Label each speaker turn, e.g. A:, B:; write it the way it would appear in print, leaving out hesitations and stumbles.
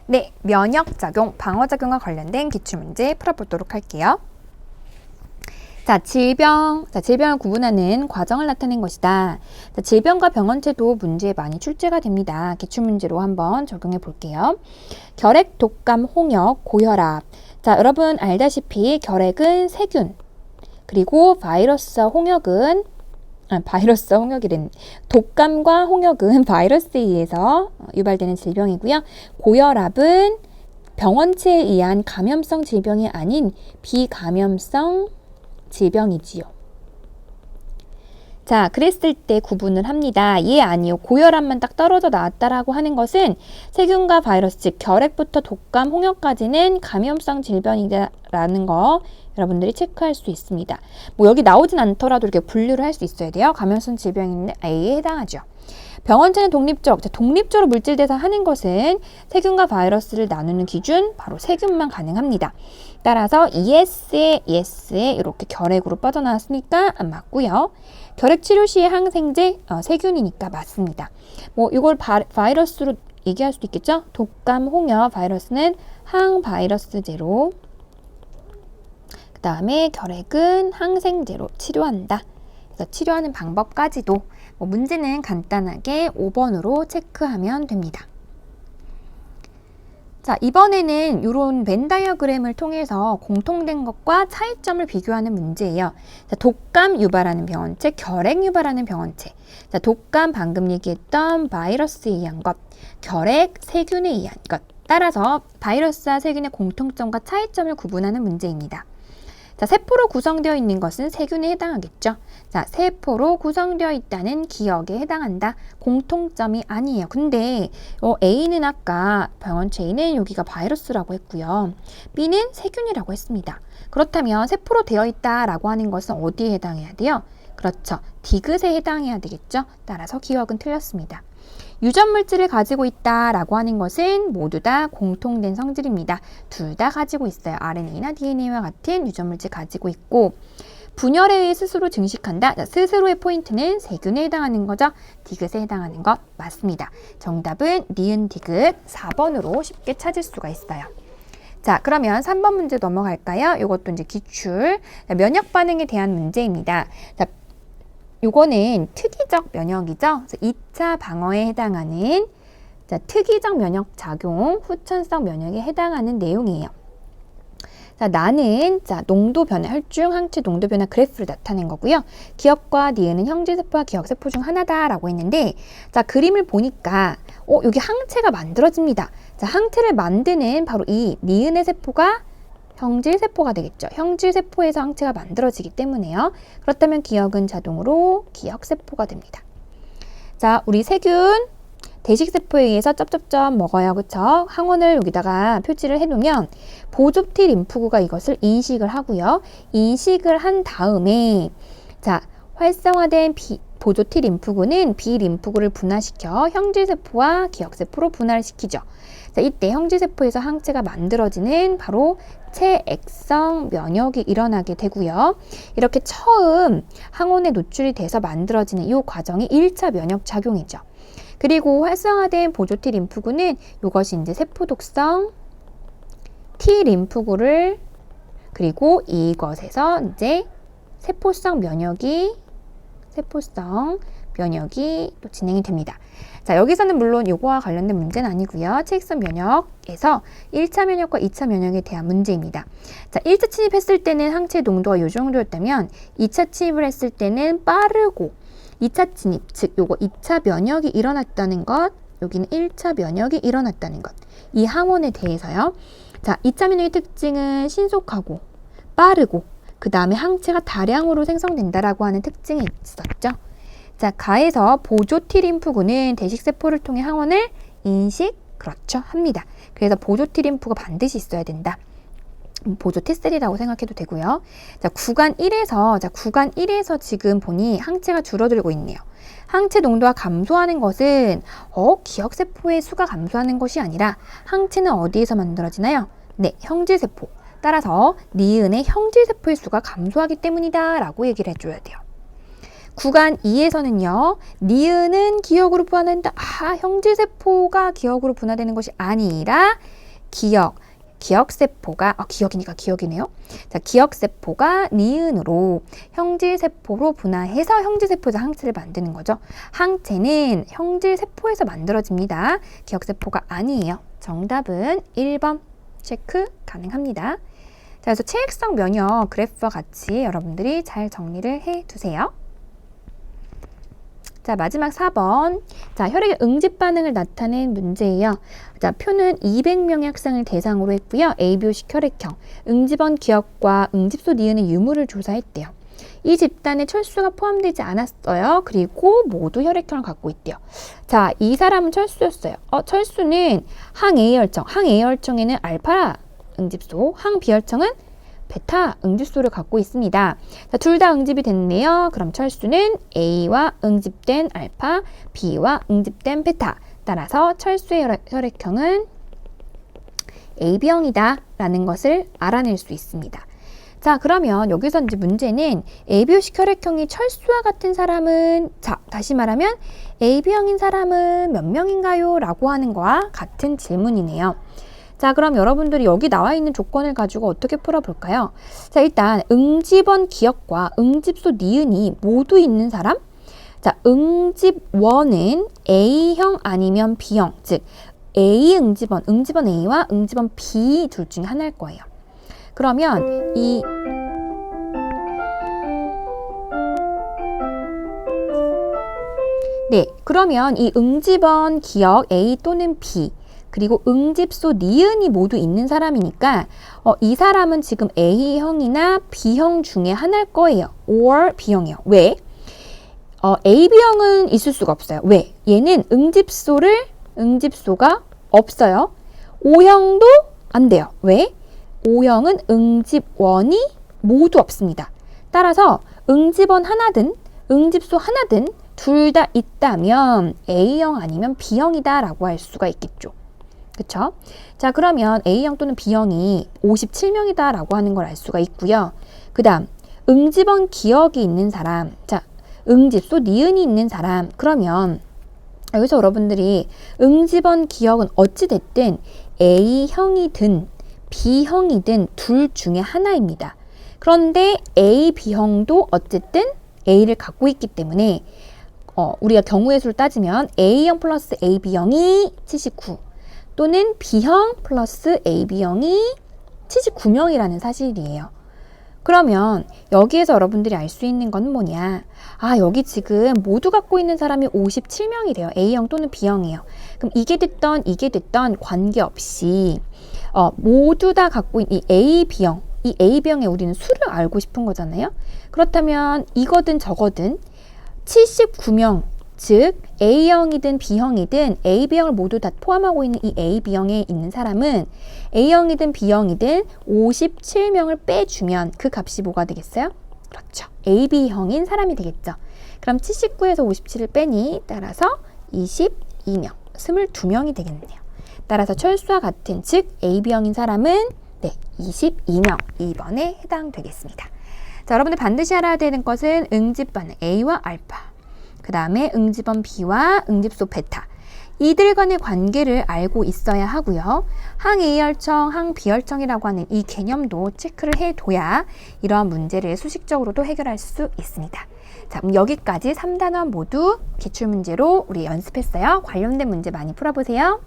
A: 네, 면역작용, 방어작용과 관련된 기출문제 풀어보도록 할게요. 자, 질병을 구분하는 과정을 나타낸 것이다. 자, 질병과 병원체도 문제에 많이 출제가 됩니다. 기출문제로 한번 적용해 볼게요. 결핵, 독감, 홍역, 고혈압. 자, 여러분 알다시피 결핵은 세균, 그리고 독감과 홍역은 바이러스에 의해서 유발되는 질병이고요. 고혈압은 병원체에 의한 감염성 질병이 아닌 비감염성 질병이지요. 자, 그랬을 때 구분을 합니다. 예, 아니요. 고혈압만 딱 떨어져 나왔다라고 하는 것은 세균과 바이러스, 즉 결핵부터 독감, 홍역까지는 감염성 질병이라는 거 여러분들이 체크할 수 있습니다. 뭐 여기 나오진 않더라도 이렇게 분류를 할 수 있어야 돼요. 감염성 질병인 A에 해당하죠. 병원체는 독립적으로 물질 대사하는 것은 세균과 바이러스를 나누는 기준, 바로 세균만 가능합니다. 따라서 ES에 ES에 이렇게 결핵으로 빠져나왔으니까 안 맞고요. 결핵 치료 시의 항생제, 세균이니까 맞습니다. 뭐 이걸 바이러스로 얘기할 수도 있겠죠. 독감, 홍역, 바이러스는 항바이러스제로, 그 다음에 결핵은 항생제로 치료한다. 그래서 치료하는 방법까지도 문제는 간단하게 5번으로 체크하면 됩니다. 자, 이번에는 이런 벤 다이어그램을 통해서 공통된 것과 차이점을 비교하는 문제예요. 자, 독감 유발하는 병원체, 결핵 유발하는 병원체. 자, 독감 방금 얘기했던 바이러스에 의한 것, 결핵 세균에 의한 것. 따라서 바이러스와 세균의 공통점과 차이점을 구분하는 문제입니다. 자, 세포로 구성되어 있는 것은 세균에 해당하겠죠. 자, 세포로 구성되어 있다는 기억에 해당한다. 공통점이 아니에요. 근데 A는 아까 병원체 A는 여기가 바이러스라고 했고요. B는 세균이라고 했습니다. 그렇다면 세포로 되어 있다라고 하는 것은 어디에 해당해야 돼요? 그렇죠. 디귿에 해당해야 되겠죠. 따라서 기억은 틀렸습니다. 유전 물질을 가지고 있다라고 하는 것은 모두 다 공통된 성질입니다. 둘 다 가지고 있어요. RNA나 DNA와 같은 유전 물질 가지고 있고, 분열에 의해 스스로 증식한다. 자, 스스로의 포인트는 세균에 해당하는 거죠. 디귿에 해당하는 것 맞습니다. 정답은 니은 디귿 4번으로 쉽게 찾을 수가 있어요. 자, 그러면 3번 문제 넘어갈까요? 이것도 이제 기출, 면역 반응에 대한 문제입니다. 자, 요거는 특이적 면역이죠. 그래서 2차 방어에 해당하는 특이적 면역 작용, 후천성 면역에 해당하는 내용이에요. 자, 나는 농도 변화, 혈중 항체 농도 변화 그래프를 나타낸 거고요. 기억과 니은은 형질세포와 기억세포 중 하나다라고 했는데, 자, 그림을 보니까 여기 항체가 만들어집니다. 자, 항체를 만드는 바로 이 니은의 세포가 형질세포가 되겠죠. 형질세포에서 항체가 만들어지기 때문에요. 그렇다면 기억은 자동으로 기억세포가 됩니다. 자, 우리 세균 대식세포에 의해서 쩝쩝쩝 먹어요. 그쵸? 항원을 여기다가 표지를 해놓으면 보조 T 림프구가 이것을 인식을 하고요. 인식을 한 다음에 자, 활성화된 보조 T 림프구는 B 림프구를 분화시켜 형질세포와 기억세포로 분할을 시키죠. 자, 이때 형질세포에서 항체가 만들어지는 바로 체액성 면역이 일어나게 되고요. 이렇게 처음 항원에 노출이 돼서 만들어지는 이 과정이 1차 면역작용이죠. 그리고 활성화된 보조 T 림프구는 이것이 이제 세포독성 T 림프구를, 그리고 이것에서 이제 세포성 면역이 또 진행이 됩니다. 자, 여기서는 물론 요거와 관련된 문제는 아니고요. 체액성 면역에서 1차 면역과 2차 면역에 대한 문제입니다. 자, 1차 침입했을 때는 항체 농도가 요 정도였다면 2차 침입을 했을 때는 빠르고, 2차 침입, 즉 요거 2차 면역이 일어났다는 것, 여기는 1차 면역이 일어났다는 것. 이 항원에 대해서요. 자, 2차 면역의 특징은 신속하고 빠르고, 그 다음에 항체가 다량으로 생성된다라고 하는 특징이 있었죠. 자, 가해서 보조 T 림프구는 대식세포를 통해 항원을 합니다. 그래서 보조 T 림프가 반드시 있어야 된다. 보조 T셀이라고 생각해도 되고요. 자, 구간 1에서 지금 보니 항체가 줄어들고 있네요. 항체 농도가 감소하는 것은 기억세포의 수가 감소하는 것이 아니라 항체는 어디에서 만들어지나요? 네, 형질세포. 따라서 니은의 형질세포의 수가 감소하기 때문이다 라고 얘기를 해줘야 돼요. 구간 2에서는요. 니은은 기억으로 분화된다. 형질세포가 기억으로 분화되는 것이 아니라 기억세포가 기억이니까 기억이네요. 자, 기억세포가 니은으로 형질세포로 분화해서 형질세포에서 항체를 만드는 거죠. 항체는 형질세포에서 만들어집니다. 기억세포가 아니에요. 정답은 1번 체크 가능합니다. 자, 그래서 체액성 면역 그래프와 같이 여러분들이 잘 정리를 해두세요. 자, 마지막 4번. 자, 혈액의 응집 반응을 나타낸 문제예요. 자, 표는 200명의 학생을 대상으로 했고요. ABO식 혈액형, 응집원 기억과 응집소 니은의 유무를 조사했대요. 이 집단에 철수가 포함되지 않았어요. 그리고 모두 혈액형을 갖고 있대요. 자, 이 사람은 철수였어요. 철수는 항A혈청, 항A혈청에는 알파 응집소, 항B혈청은 베타 응집소를 갖고 있습니다. 자, 둘 다 응집이 됐네요. 그럼 철수는 A와 응집된 알파, B와 응집된 베타. 따라서 철수의 혈액형은 AB형이다 라는 것을 알아낼 수 있습니다. 자, 그러면 여기서 이제 문제는 ABO식 혈액형이 철수와 같은 사람은, 자, 다시 말하면 AB형인 사람은 몇 명인가요? 라고 하는 거와 같은 질문이네요. 자, 그럼 여러분들이 여기 나와 있는 조건을 가지고 어떻게 풀어볼까요? 자, 일단 응집원 기억과 응집소 니은이 모두 있는 사람? 자, 응집원은 A형 아니면 B형, 즉 A 응집원 A와 응집원 B 둘 중에 하나일 거예요. 그러면 그러면 이 응집원 기억 A 또는 B 그리고 응집소 니은이 모두 있는 사람이니까 이 사람은 지금 A형이나 B형 중에 하나일 거예요. or B형이요. 왜? AB형은 있을 수가 없어요. 왜? 얘는 응집소가 없어요. O형도 안 돼요. 왜? O형은 응집원이 모두 없습니다. 따라서 응집원 하나든 응집소 하나든 둘 다 있다면 A형 아니면 B형이다 라고 할 수가 있겠죠. 그쵸? 자, 그러면 A형 또는 B형이 57명이다 라고 하는 걸 알 수가 있고요. 그 다음 응집원 기억이 있는 사람, 자, 응집소 니은이 있는 사람, 그러면 여기서 여러분들이 응집원 기억은 어찌됐든 A형이든 B형이든 둘 중에 하나입니다. 그런데 A, B형도 어쨌든 A를 갖고 있기 때문에 우리가 경우의 수를 따지면 A형 플러스 AB형이 79 또는 B형 플러스 AB형이 79명이라는 사실이에요. 그러면 여기에서 여러분들이 알 수 있는 건 뭐냐? 여기 지금 모두 갖고 있는 사람이 57명이래요. A형 또는 B형이에요. 그럼 이게 됐던 관계없이 모두 다 갖고 있는 이 AB형, 이 AB형의 우리는 수를 알고 싶은 거잖아요. 그렇다면 이거든 저거든 79명, 즉 A형이든 B형이든 AB형을 모두 다 포함하고 있는 이 AB형에 있는 사람은 A형이든 B형이든 57명을 빼주면 그 값이 뭐가 되겠어요? 그렇죠. AB형인 사람이 되겠죠. 그럼 79에서 57을 빼니 따라서 22명, 22명이 되겠네요. 따라서 철수와 같은 즉 AB형인 사람은 22명 2번에 해당되겠습니다. 자, 여러분들 반드시 알아야 되는 것은 응집 반응 A와 알파, 그 다음에 응집원 B와 응집소 베타, 이들 간의 관계를 알고 있어야 하고요. 항A혈청, 항B혈청이라고 하는 이 개념도 체크를 해둬야 이러한 문제를 수식적으로도 해결할 수 있습니다. 자, 그럼 여기까지 3단원 모두 기출문제로 우리 연습했어요. 관련된 문제 많이 풀어보세요.